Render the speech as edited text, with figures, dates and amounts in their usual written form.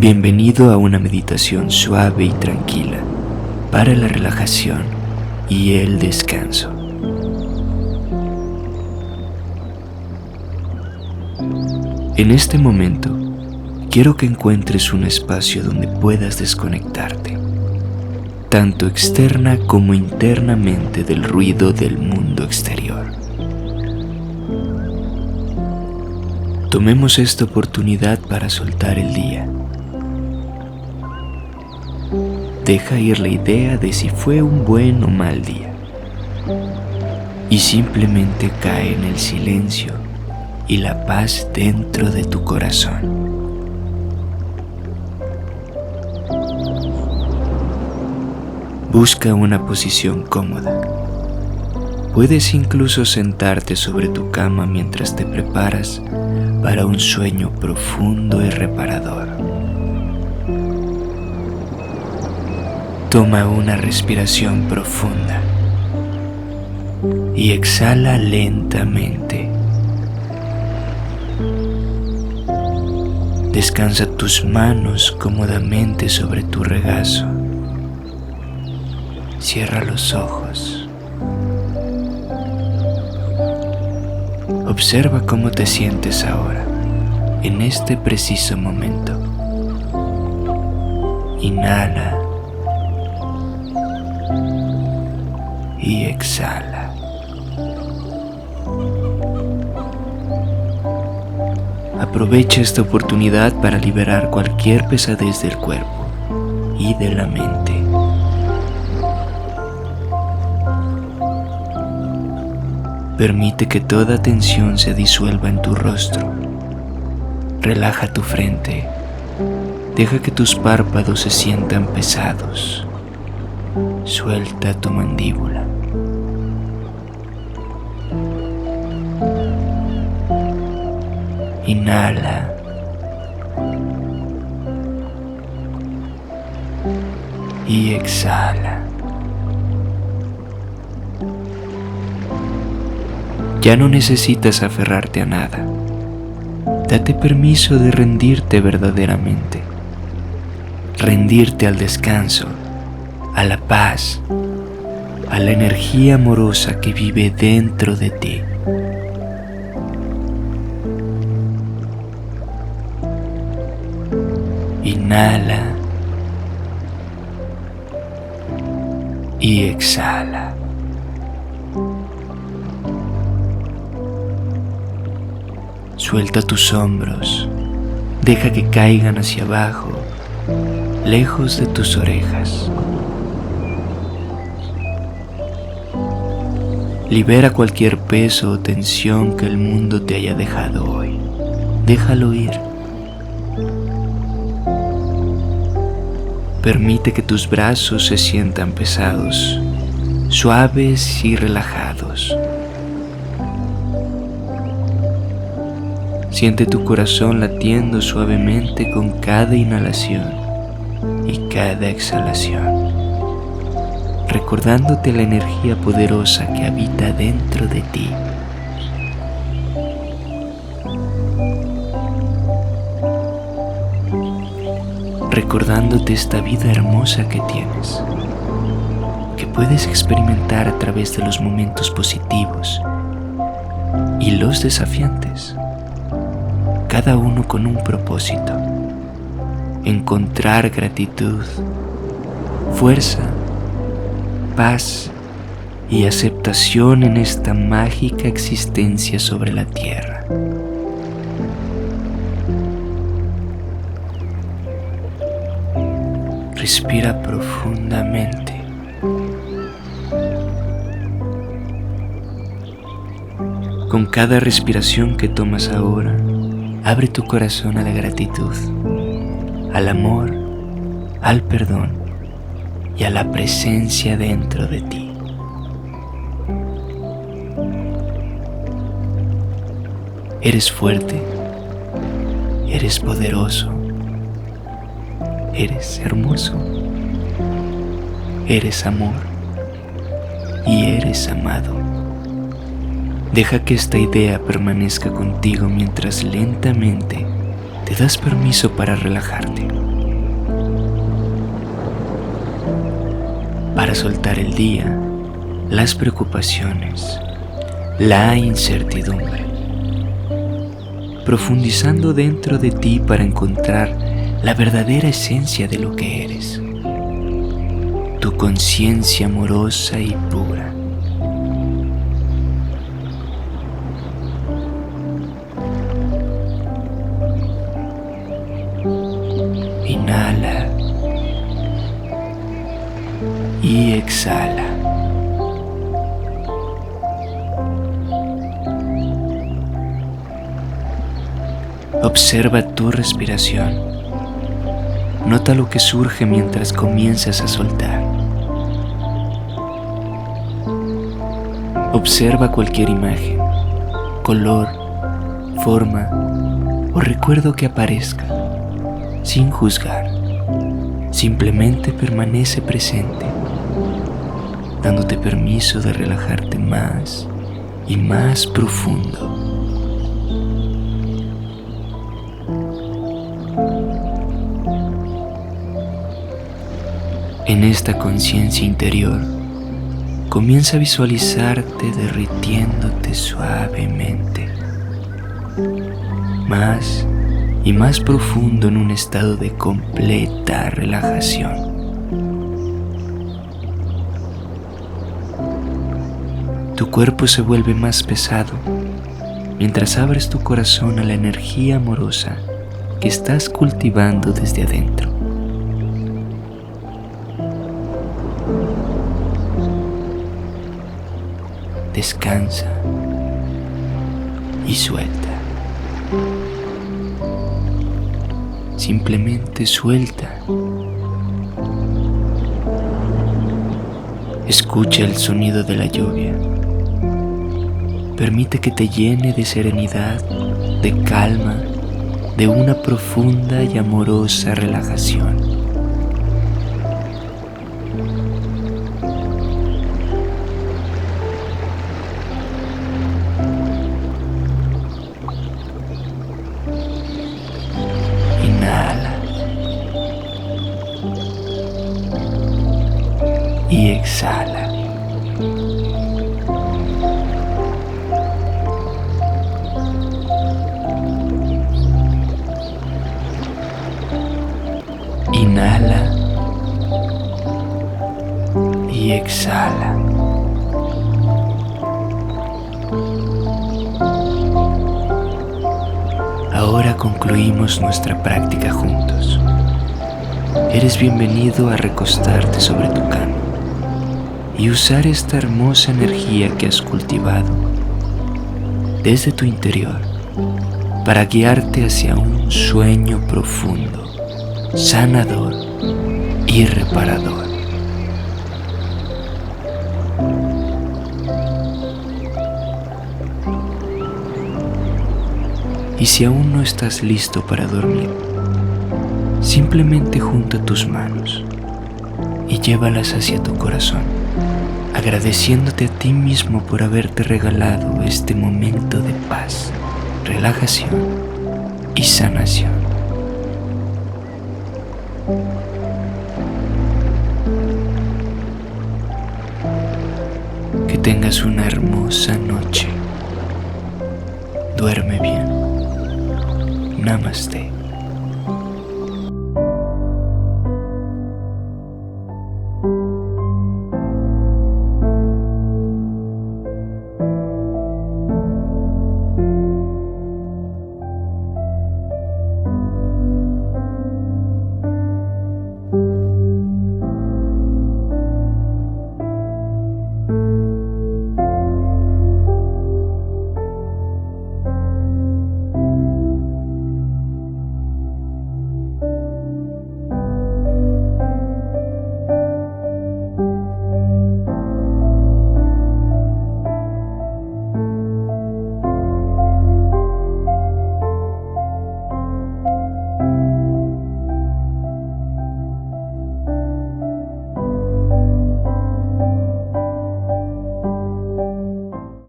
Bienvenido a una meditación suave y tranquila para la relajación y el descanso. En este momento, quiero que encuentres un espacio donde puedas desconectarte, tanto externa como internamente del ruido del mundo exterior. Tomemos esta oportunidad para soltar el día. Deja ir la idea de si fue un buen o mal día y simplemente cae en el silencio y la paz dentro de tu corazón. Busca una posición cómoda. Puedes incluso sentarte sobre tu cama mientras te preparas para un sueño profundo y reparador. Toma una respiración profunda y exhala lentamente. Descansa tus manos cómodamente sobre tu regazo. Cierra los ojos. Observa cómo te sientes ahora, en este preciso momento. Inhala y exhala. Aprovecha esta oportunidad para liberar cualquier pesadez del cuerpo y de la mente. Permite que toda tensión se disuelva en tu rostro. Relaja tu frente. Deja que tus párpados se sientan pesados. Suelta tu mandíbula. Inhala. Y exhala. Ya no necesitas aferrarte a nada. Date permiso de rendirte verdaderamente. Rendirte al descanso, a la paz, a la energía amorosa que vive dentro de ti. Inhala y exhala. Suelta tus hombros, deja que caigan hacia abajo, lejos de tus orejas. Libera cualquier peso o tensión que el mundo te haya dejado hoy. Déjalo ir. Permite que tus brazos se sientan pesados, suaves y relajados. Siente tu corazón latiendo suavemente con cada inhalación y cada exhalación, recordándote la energía poderosa que habita dentro de ti. Recordándote esta vida hermosa que tienes, que puedes experimentar a través de los momentos positivos y los desafiantes, cada uno con un propósito: encontrar gratitud, fuerza, paz y aceptación en esta mágica existencia sobre la tierra. Respira profundamente. Con cada respiración que tomas ahora, abre tu corazón a la gratitud, al amor, al perdón y a la presencia dentro de ti. Eres fuerte, eres poderoso, eres hermoso, eres amor y eres amado. Deja que esta idea permanezca contigo mientras lentamente te das permiso para relajarte. para soltar el día, las preocupaciones, la incertidumbre, profundizando dentro de ti para encontrar la verdadera esencia de lo que eres, tu conciencia amorosa y pura. Inhala y exhala. Observa tu respiración. Nota lo que surge mientras comienzas a soltar. Observa cualquier imagen, color, forma o recuerdo que aparezca, sin juzgar. Simplemente permanece presente, dándote permiso de relajarte más y más profundo. En esta conciencia interior, comienza a visualizarte derritiéndote suavemente, más y más profundo en un estado de completa relajación. Tu cuerpo se vuelve más pesado mientras abres tu corazón a la energía amorosa que estás cultivando desde adentro. Descansa y suelta. Simplemente suelta. Escucha el sonido de la lluvia. Permite que te llene de serenidad, de calma, de una profunda y amorosa relajación. Y exhala. Inhala y exhala. Ahora concluimos nuestra práctica juntos. Eres bienvenido a recostarte sobre tu cama y usar esta hermosa energía que has cultivado desde tu interior para guiarte hacia un sueño profundo, sanador y reparador. Y si aún no estás listo para dormir, simplemente junta tus manos y llévalas hacia tu corazón, agradeciéndote a ti mismo por haberte regalado este momento de paz, relajación y sanación. Que tengas una hermosa noche. Duerme bien. Namaste.